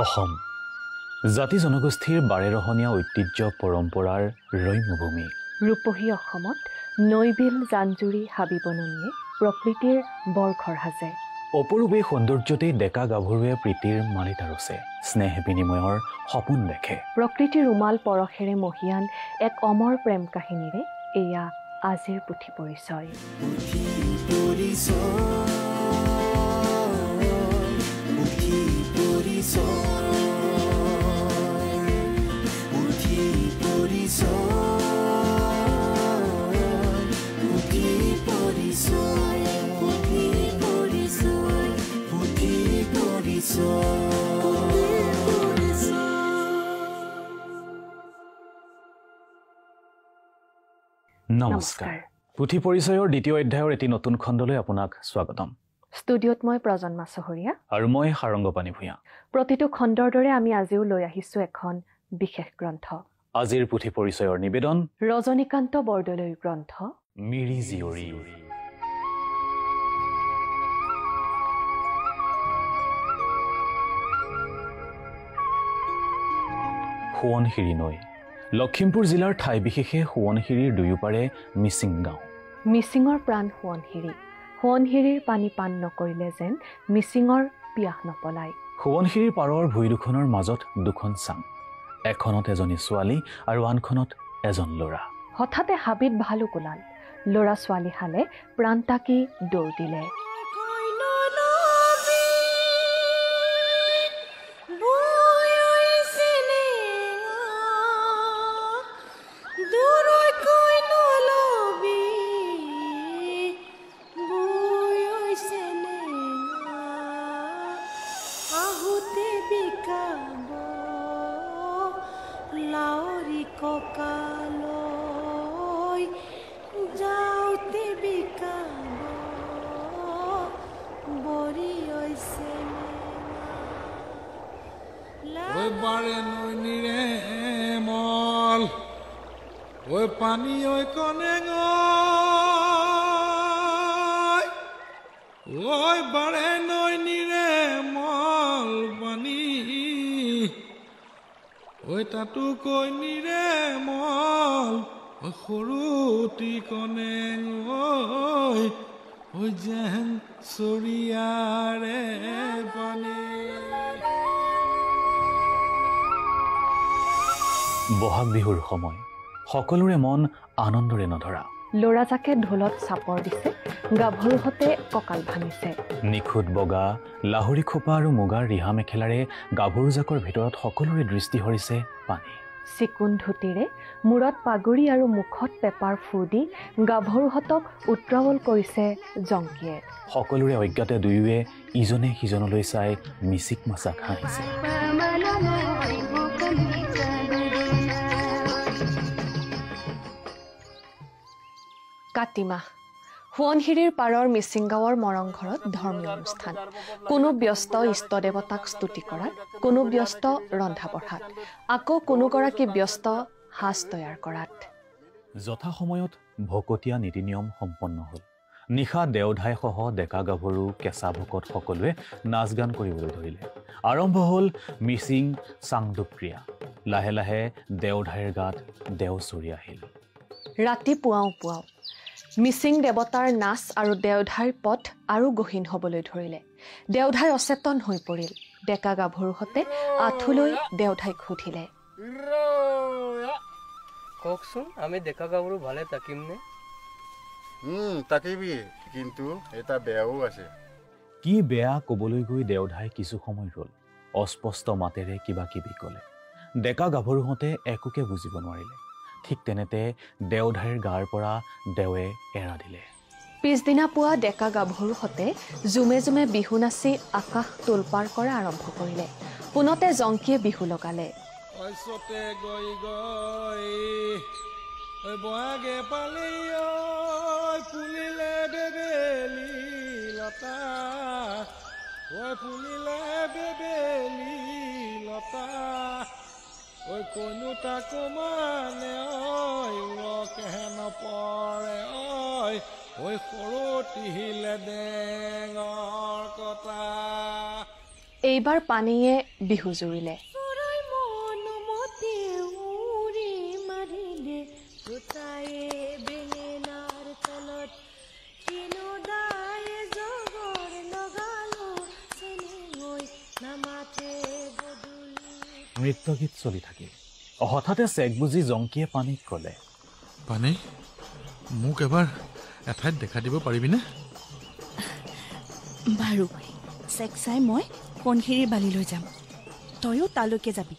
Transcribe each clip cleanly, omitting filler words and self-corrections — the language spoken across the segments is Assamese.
অসম জাতি জনগোষ্ঠীৰ বাৰেৰহণীয়া ঐতিহ্য পৰম্পৰাৰ ৰম্যভূমি। ৰূপহী অসমত নৈবিল জানজুৰি হাবি বননিয়ে প্ৰকৃতিৰ বৰঘৰ সাজে। অপৰূপ এই সৌন্দৰ্যতেই ডেকা গাভৰুৱে প্ৰীতিৰ মালিতা ৰচে, স্নেহ বিনিময়ৰ সপোন দেখে। প্ৰকৃতিৰ উমাল পৰশেৰে মহিয়ান এক অমৰ প্ৰেম কাহিনীৰে এয়া আজিৰ পুথি পৰিচয়। নমস্কাৰ। পুথি পৰিচয়ৰ দ্বিতীয় অধ্যায়ৰ এটি নতুন খণ্ডলৈ আপোনাক স্বাগতম। ষ্টুডিঅ'ত মই প্ৰজন্মা চহৰীয়া আৰু মই সাৰংগপানী ভূঞা। প্ৰতিটো খণ্ডৰ দৰে আমি আজিও লৈ আহিছো এখন বিশেষ গ্ৰন্থ। আজিৰ পুথি পৰিচয়ৰ নিবেদন ৰজনীকান্ত বৰদলৈৰ গ্ৰন্থ মিৰি জীয়ৰী। সোৱণশিৰি নৈ। লখিমপুৰ জিলাৰ ঠাই বিশেষে সোৱণশিৰিৰ দুয়োপাৰে মিচিং গাঁও। মিচিঙৰ প্ৰাণ সোৱণশিৰি। সোৱণশিৰিৰ পানী পান নকৰিলে যেন মিচিঙৰ পিয়াহ নপলায়। সোৱণশিৰিৰ পাৰৰ ভূঁই দুখনৰ মাজত দুখন চাং, এখনত এজনী ছোৱালী আৰু আনখনত এজন ল'ৰা। হঠাতে হাবিত ভালুক ওলাল। ল'ৰা ছোৱালী হালে প্ৰাণ তাকি দৌৰ দিলে। বাৰে নৈনিৰে মল ঐ পানী ঐ কনে ঐ বাৰে নৈনিৰে মল পানী ঐ তাতো কইনিৰে মল ঐ সৰুটি কনে ঐ যেন চৰিয়াৰে পানী। বহাগ বিহুৰ সময়, সকলোৰে মন আনন্দৰে নধৰা। ল'ৰাজাকে ঢোলত চাপৰ দিছে, গাভৰুহঁতে কঁকাল ভাঙিছে। নিখুঁত বগা লাহৰি খোপা আৰু মুগাৰ ৰিহা মেখেলাৰে গাভৰুজাকৰ ভিতৰত সকলোৰে দৃষ্টি সৰিছে পানী। চিকুণ ধুতিৰে মূৰত পাগুৰি আৰু মুখত পেপাৰ ফুৰ দি গাভৰুহঁতক উত্ৰাৱল কৰিছে জংকীয়ে। সকলোৰে অজ্ঞাতে দুয়োৱে ইজনে সিজনলৈ চাই মিচিক মাচাক হাঁহিছে। কাতি মাহ। সোৱণশিৰিৰ পাৰৰ মিচিং গাঁৱৰ মৰং ঘৰত ধৰ্মীয় অনুষ্ঠান। কোনো ব্যস্ত ইষ্ট দেৱতাক স্তুতি কৰাত, কোনো ব্যস্ত ৰন্ধা বঢ়াত, আকৌ কোনোগৰাকী ব্যস্ত সাজ তৈয়াৰ কৰাত। যথাসময়ত ভকতীয়া নীতি নিয়ম সম্পন্ন হ'ল। নিশা দেওধাইসহ ডেকা গাভৰু কেঁচা ভকত সকলোৱে নাচ গান কৰিবলৈ ধৰিলে। আৰম্ভ হ'ল মিচিং চাংডুপ ক্ৰিয়া। লাহে লাহে দেওধাইৰ গাত দেও চৰি আহিল। ৰাতি পুৱাও পুৱাও মিচিং দেৱতাৰ নাচ আৰু দেওধাইৰ পথ আৰু গহীন হ'বলৈ ধৰিলে। দেওধাই অচেতন হৈ পৰিল। ডেকা গাভৰুহঁতে আঁঠুলৈ দেওধাইক সুধিলে, কওকচোন, আমি ডেকা গাভৰু ভালে থাকিমনে? তাকিবি, কিন্তু এটা বেয়াও আছে। কি বেয়া ক'বলৈ গৈ দেওধাই কিছু সময় ৰ'ল। অস্পষ্ট মাতেৰে কিবা কিবি ক'লে। ডেকা গাভৰুহঁতে একোকে বুজিব নোৱাৰিলে। ঠিক তেনেতে দেওধাইৰ গাৰ পৰা দেৱে এৰা দিলে। পিছদিনা পুৱা ডেকা গাভৰুহঁতে জুমে জুমে বিহু নাচি আকাশ তোলপাৰ কৰা আৰম্ভ কৰিলে। পোনতে জংকীয়ে বিহু লগালে। বহাগে পালে ফুলিলে বেবেলি লতা ফুলিলে বেবেলি লতা ঐ কইনো তাকো মানে কেহে নপৰে ঐ সৰু টিহিলে ডেঙৰ কটা এইবাৰ পানীয়ে বিহু জুৰিলে। নৃত্যগীত চলি থাকিল। হঠাতে চেক বুজি জংকীয়ে পানীক ক'লে, পানী মোক এবাৰ এঠাইত দেখা দিব পাৰিবিনে? বাৰু চেক চাই মই সোণশিৰিৰ বালিলৈ যাম, তয়ো তালৈকে যাবি।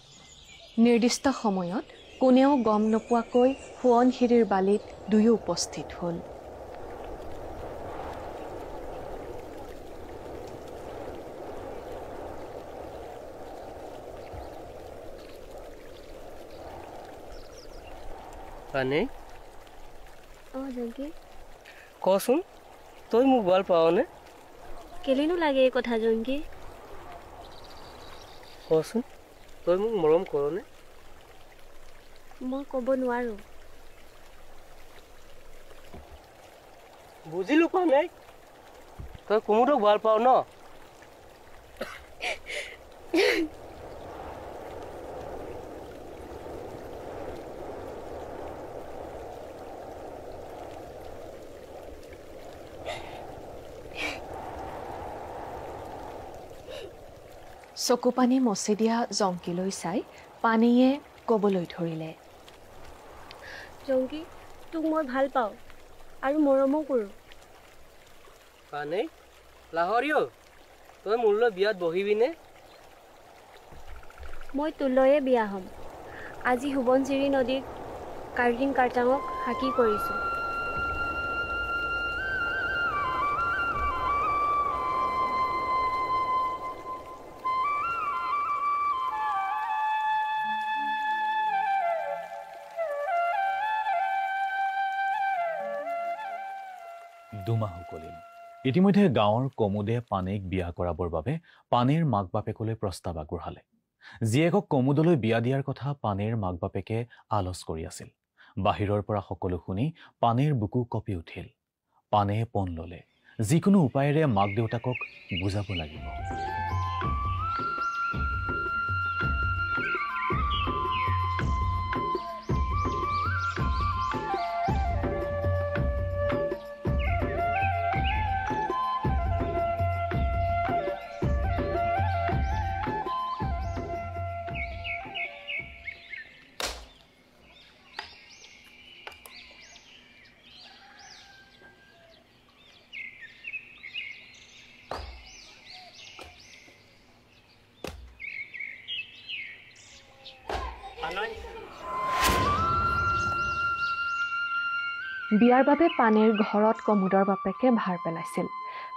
নিৰ্দিষ্ট সময়ত কোনেও গম নোপোৱাকৈ সোৱণশিৰিৰ বালিত দুয়ো উপস্থিত হ'ল। পানী জংকি কচোন, তই মোক ভাল পাৱনে? কেলেনো লাগে এই কথা জংকি? কচোন, তই মোক মৰম কৰনে? মই ক'ব নোৱাৰো। বুজিলো পানী, তই কুমুদক ভাল পাৱ ন? চকু পানী মচি দিয়া জংকীলৈ চাই পানীয়ে ক'বলৈ ধৰিলে, জংকি তোক মই ভাল পাওঁ আৰু মৰমো কৰোঁ। পানী লাহৰিও, তই মোলৈ বিয়াত বহিবিনে? মই তোলৈয়ে বিয়া হ'ম। আজি সোৱণশিৰি নদীক কাৰ্গিন কাৰ্টাঙক সাক্ষী কৰিছোঁ। দুমাহ উকলিল। ইতিমধ্যে গাঁৱৰ কমুদে পানীক বিয়া কৰাবৰ বাবে পানীৰ মাক বাপেকলৈ প্ৰস্তাৱ আগবঢ়ালে। জীয়েকক কমুদলৈ বিয়া দিয়াৰ কথা পানীৰ মাক বাপেকে আলোচ কৰি আছিল। বাহিৰৰ পৰা সকলো শুনি পানীৰ বুকু কঁপি উঠিল। পানীয়ে পণ ল'লে, যিকোনো উপায়েৰে মাক দেউতাকক বুজাব লাগিব। বিয়াৰ বাবে পানীৰ ঘৰত কমুদৰ বাপেকে ভাৰ পেলাইছিল।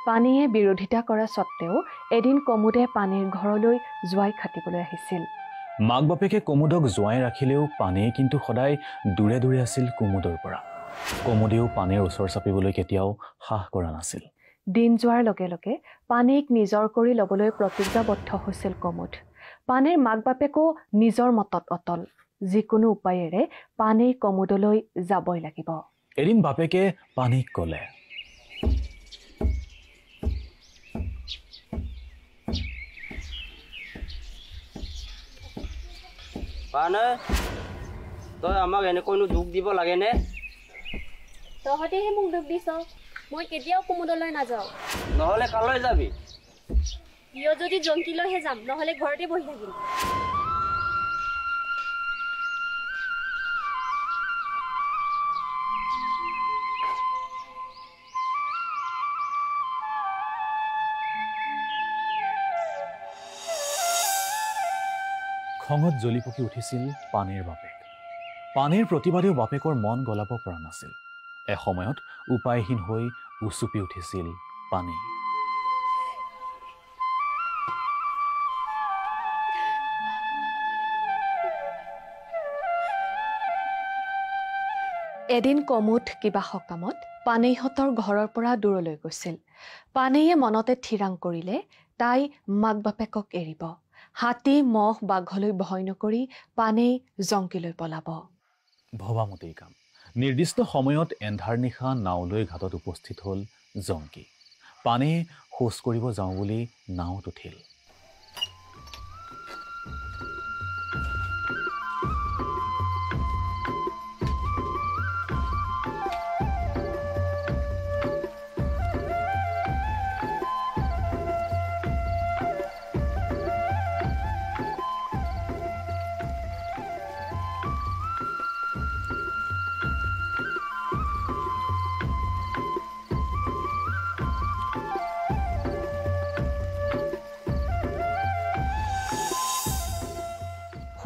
পানীয়ে বিৰোধিতা কৰা স্বত্তেও এদিন কমুদে পানীৰ ঘৰলৈ জোৱাই খাটিবলৈ আহিছিল। মাক বাপেকে কমুদক জোৱাই ৰাখিলেও পানীয়ে কিন্তু সদায় দূৰে দূৰে আছিল কমুদৰ পৰা। কমুদেও পানীৰ ওচৰ চাপিবলৈ কেতিয়াও সাহ কৰা নাছিল। দিন যোৱাৰ লগে লগে পানীক নিজৰ কৰি ল'বলৈ প্ৰতিজ্ঞাবদ্ধ হৈছিল কমুদ। পানীৰ মাক বাপেকো নিজৰ মতত অটল। যিকোনো উপায়েৰে পানী কমুদলৈ যাবই লাগিব। এদিন বাপেকে পানীক ক'লে, পানে তই আমাক এনেকৈনো দুখ দিব লাগেনে? তহঁতেহে মোক দুখ দিছ। মই কেতিয়াও কুমুদলৈ নাযাওঁ। নহ'লে কালৈ যাবি? প্ৰিয় যদি জংকিলৈহে যাম, নহ'লে ঘৰতে বহি থাকিম। খঙত জ্বলি পকি উঠিছিল পানীৰ বাপেক। পানীৰ প্ৰতিবাদেও বাপেকৰ মন গলাব পৰা নাছিল। এসময়ত উপায়হীন হৈ উচুপি উঠিছিল পানী। এদিন কমুদ কিবা সকামত পানেইহঁতৰ ঘৰৰ পৰা দূৰলৈ গৈছিল। পানেইয়ে মনতে থিৰাং কৰিলে তাই মাক বাপেকক এৰিব। হাতী মহ বাঘলৈ ভয় নকৰি পানেই জংকিলৈ পলাব। ভবামতেই কাম। নিৰ্দিষ্ট সময়ত এন্ধাৰ নিশা নাওলৈ ঘাটত উপস্থিত হ'ল জংকি। পানেয়ে শৌচ কৰিব যাওঁ বুলি নাওত উঠিল।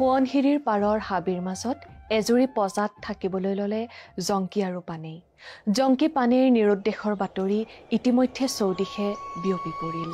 সোৱণশিৰিৰ পাৰৰ হাবিৰ মাজত এজুৰি পজাত থাকিবলৈ ল'লে জংকী আৰু পানেই। জংকী পানেইৰ নিৰুদ্দেশৰ বাতৰি ইতিমধ্যে চৌদিশে বিয়পি পৰিল।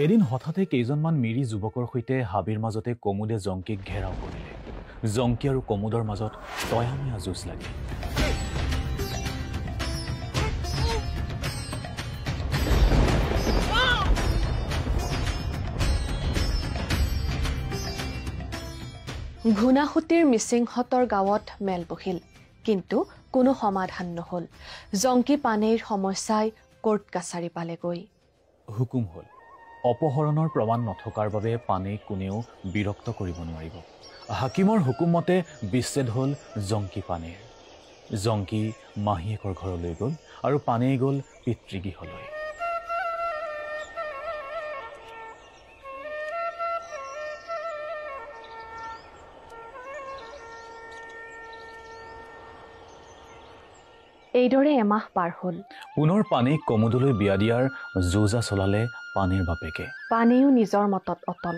এদিন হঠাতে কেইজনমান মিৰি যুৱকৰ সৈতে হাবিৰ মাজতে কমুদে জংকীক ঘেৰাও কৰিলে। জংকী আৰু কমুদৰ মাজত তয়ামীয়া যুঁজ লাগিল। ঘূনাসুঁতিৰ মিচিংহঁতৰ গাঁৱত মেল বহিল, কিন্তু কোনো সমাধান নহল। জংকী পানেইৰ সমস্যাই কোৰ্ট কাছাৰী পালেগৈ। হুকুম হ'ল, অপহৰণৰ প্ৰমাণ নথকাৰ বাবে পানেইক কোনেও বিৰক্ত কৰিব নোৱাৰিব। হাকিমৰ হুকুম মতে বিচ্ছেদ হ'ল জংকী পানেইৰ। জংকী মাহীয়েকৰ ঘৰলৈ গ'ল আৰু পানেই গ'ল পিতৃগৃহলৈ। এইদৰে এমাহ পাৰ হ'ল। পুনৰ পানেইক কমুদলৈ বিয়া দিয়াৰ যোজা চলালে পানেইৰ বাপেকে। পানেইও নিজৰ মতত অটল।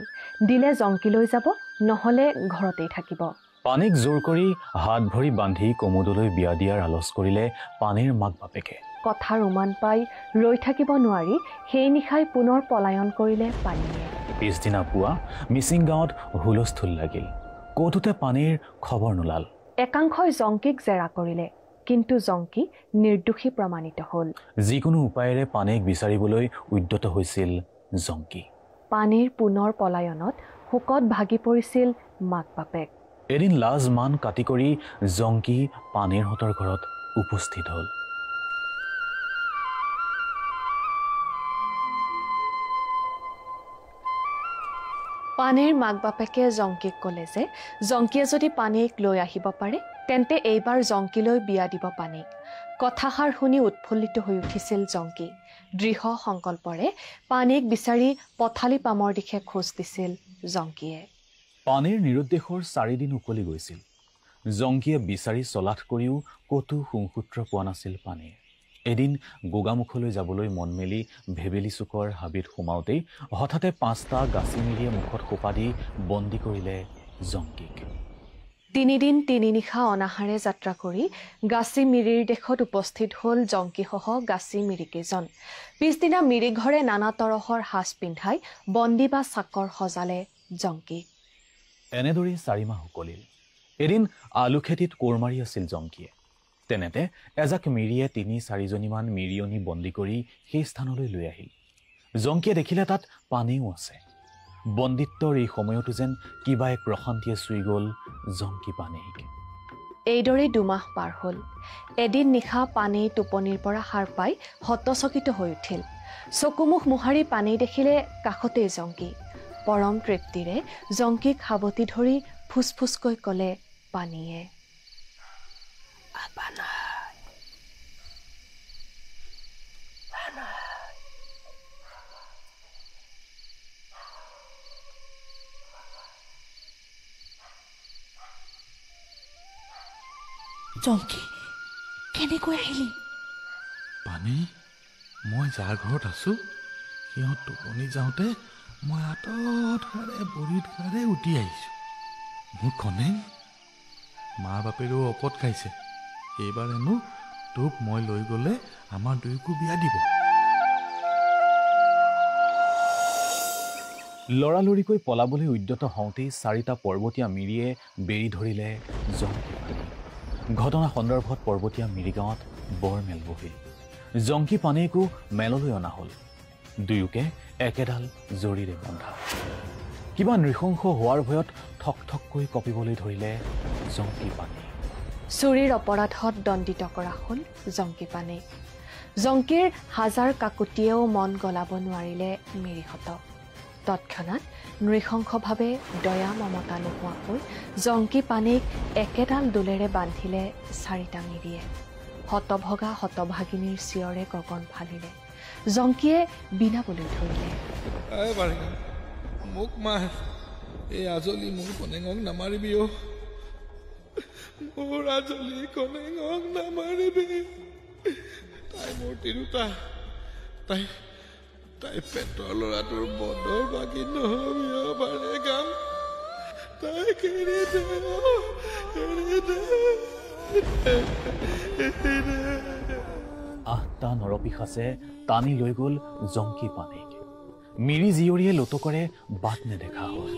দিলে জংকীলৈ যাব, নহ'লে ঘৰতেই থাকিব। পানেইক জোৰ কৰি হাত ভৰি বান্ধি কমুদলৈ বিয়া দিয়াৰ আলোচ কৰিলে পানেইৰ মাক বাপেকে। কথাৰ উমান পাই ৰৈ থাকিব নোৱাৰি সেই নিশাই পুনৰ পলায়ন কৰিলে পানেইয়ে। পিছদিনা পুৱা মিচিং গাঁৱত হুলস্থুল লাগিল। কৌতুতে পানেইৰ খবৰ নোলাল। একাংশই জংকীক জেৰা কৰিলে, কিন্তু জংকী নিৰ্দোষী প্ৰমাণিত হ'ল। যিকোনো উপায়েৰে পানেইক বিচাৰিবলৈ উদ্যত হৈছিল জংকী। পানেইৰ পুনৰ পলায়নত শোকত ভাগি পৰিছিল মাক বাপেক। এদিন লাজ মান কাটি কৰি জংকী পানেইৰহঁতৰ ঘৰত উপস্থিত হ'ল। পানেইৰ মাক বাপেকে জংকীক ক'লে যে জংকীয়ে যদি পানেইক লৈ আহিব পাৰে তেন্তে এইবাৰ জংকীলৈ বিয়া দিব পানেইক। কথাষাৰ শুনি উৎফুল্লিত হৈ উঠিছিল জংকী। দৃঢ় সংকল্পৰে পানেইক বিচাৰি পথালি পামৰ দিশে খোজ দিছিল জংকীয়ে। পানেইৰ নিৰুদ্দেশৰ 4 দিন উকলি গৈছিল। জংকীয়ে বিচাৰি চলাথ কৰিও ক'তো সুংসূত্ৰ পোৱা নাছিল পানেইৰ। এদিন গোগামুখলৈ যাবলৈ মন মেলি ভেবেলি চুকৰ হাবিত সোমাওঁতেই হঠাতে 5টা গাচীমিৰিয়ে মুখত সোপা দি বন্দী কৰিলে জংকীক। 3 দিন 3 নিশা অনাহাৰে যাত্ৰা কৰি গাচী মিৰিৰ দেশত উপস্থিত হ'ল জংকীসহ গাচী মিৰিকেইজন। পিছদিনা মিৰিঘৰে নানা তৰহৰ সাজ পিন্ধাই বন্দী বা চাকৰ সজালে জংকীক। এনেদৰেই 4 মাহ উকলিল। এদিন আলু খেতিত কোৰ মাৰি আছিল জংকীয়ে। তেনেতে এজাক মিৰিয়ে 3-4জনীমান মিৰিয়নী বন্দী কৰি সেই স্থানলৈ লৈ আহিল। জংকীয়ে দেখিলে তাত পানেইও আছে। বন্দিত্বৰ এই সময়তো যেন কিবা এক প্ৰশান্তিয়ে চুই গ'ল জংকী পানেইক। এইদৰেই 2 মাহ পাৰ হ'ল। এদিন নিশা পানেই টোপনিৰ পৰা সাৰ পাই হতচকিত হৈ উঠিল। চকুমুখ মোহাৰি পানেই দেখিলে কাষতেই জংকী। পৰম তৃপ্তিৰে জংকীক সাৱটি ধৰি ফুচফুচকৈ ক'লে পানেইয়ে, জংকী কেনেকৈ আহিলি? পানেই, মই যাৰ ঘৰত আছো সিহঁত টোপনি যাওঁতে মই আঁতৰত সাৰে বৰিত সাৰে উঠি আহিছোঁ। মোৰ কণে মা বাপেৰেও অপত খাইছে। এইবাৰ হেনো তোক মই লৈ গ'লে আমাৰ দুয়োকো বিয়া দিব। লৰালৰিকৈ পলাবলৈ উদ্যত হওঁতেই 4টা পৰ্বতীয়া মিৰিয়ে বেৰি ধৰিলে জংকী পানেইক। ঘটনা সন্দৰ্ভত পৰ্বতীয়া মিৰি গাঁৱত বৰ মেল বহিল। জংকী পানেইকো মেললৈ অনা হ'ল। দুয়োকে একেডাল জৰিৰে বন্ধা। কিবা নৃশংস হোৱাৰ ভয়ত ঠক ঠককৈ কঁপিবলৈ ধৰিলে জংকী পানেই। চুৰিৰ অপৰাধত দণ্ডিত কৰা হ'ল জংকী পানেইক। জংকীৰ হাজাৰ কাকুতিয়েও মন গলাব নোৱাৰিলে মিৰিহঁতক। তৎক্ষণাৎ নৃশংসভাৱে দয়া মমতা নোহোৱাকৈ জংকী পানেইক একেডাল দোলেৰে বান্ধিলে চাৰিটাঙি দিয়ে। হতভগা হতভাগিনীৰ চিঞৰে গগন ফালিলে। জংকীয়ে বিনাবলৈ ধৰিলে। মোক মাৰ, এই আজলি মোৰ কনেঙক নামাৰিবি অ', মোৰ আজলি কনেঙক নামাৰিবি। তাই মোৰ তিৰোতা, তাই পেটৰ ল'ৰাটোৰ বদৰ বাকী নহবি পাৰে কাম। তাই এৰি দে, এৰি দে। 8টা নৰপিশাচে টানি লৈ গ'ল জংকী পানেইক। মিৰি জীয়ৰীয়ে লোটকৰে বাট নেদেখা হ'ল।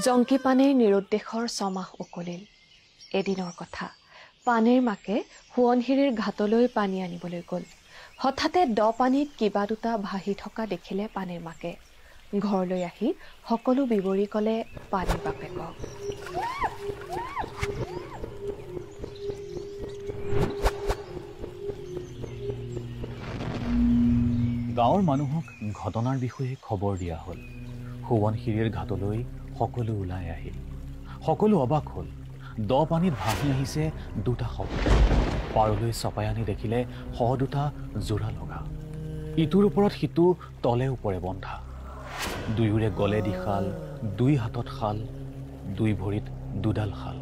জংকী পানেইৰ নিৰুদ্দেশৰ 6 মাহ উকলিল। এদিনৰ কথা, পানেইৰ মাকে সোৱণশিৰীৰ ঘাটলৈ পানী আনিবলৈ গ'ল। হঠাতে দ পানীত কিবা দুটা ভাহি থকা দেখিলে পানেইৰ মাকে। ঘৰলৈ আহি সকলো বিৱৰি ক'লে পানেইৰ বাপেকক। গাঁৱৰ মানুহক ঘটনাৰ বিষয়ে খবৰ দিয়া হ'ল। সোৱণশিৰীৰ ঘাটলৈ সকলো ওলাই আহিল। সকলো অবাক হ'ল। দ পানীত ভাহি আহিছে দুটা শব্দ। পাৰলৈ চপাই আনি দেখিলে দুটা যোৰা লগা, ইটোৰ ওপৰত সিটো তলে ওপৰে বন্ধা। দুয়োৰে গলে দি শাল, 2 হাতত শাল, 2 ভৰিত 2ডাল শাল,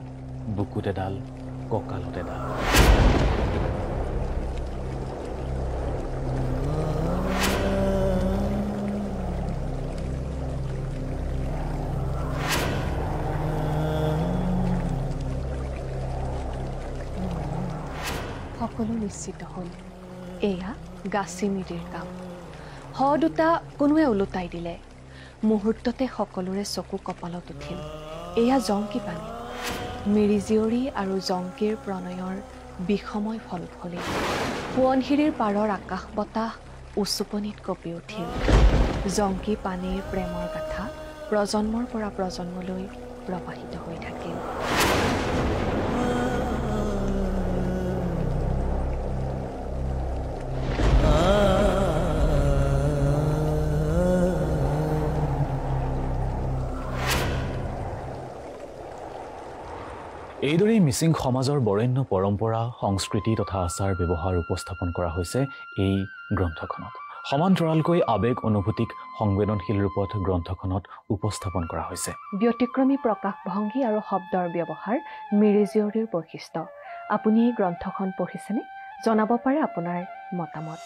বুকুত এডাল, কঁকালত এডাল। সকলো নিশ্চিত হ'ল এয়া গাচি মিৰিৰ কাম। দুটা কোনোৱে ওলোটাই দিলে। মুহূৰ্ততে সকলোৰে চকু কপালত উঠিল। এয়া জংকী পানেই। মিৰি জীয়ৰী আৰু জংকীৰ প্ৰণয়ৰ বিষময় ফলফলি। সোৱণশিৰীৰ পাৰৰ আকাশ বতাহ উচুপনিত কঁপি উঠিল। জংকী পানেইৰ প্ৰেমৰ গাথা প্ৰজন্মৰ পৰা প্ৰজন্মলৈ প্ৰবাহিত হৈ থাকিল। এইদৰেই মিচিং সমাজৰ বৰেণ্য পৰম্পৰা, সংস্কৃতি তথা আচাৰ ব্যৱহাৰ উপস্থাপন কৰা হৈছে এই গ্ৰন্থখনত। সমান্তৰালকৈ আৱেগ অনুভূতিক সংবেদনশীল ৰূপত গ্ৰন্থখনত উপস্থাপন কৰা হৈছে। ব্যতিক্ৰমী প্ৰকাশভংগী আৰু শব্দৰ ব্যৱহাৰ মিৰি জীয়ৰীৰ বৈশিষ্ট্য। আপুনি এই গ্ৰন্থখন পঢ়িছেনে? জনাব পাৰে আপোনাৰ মতামত।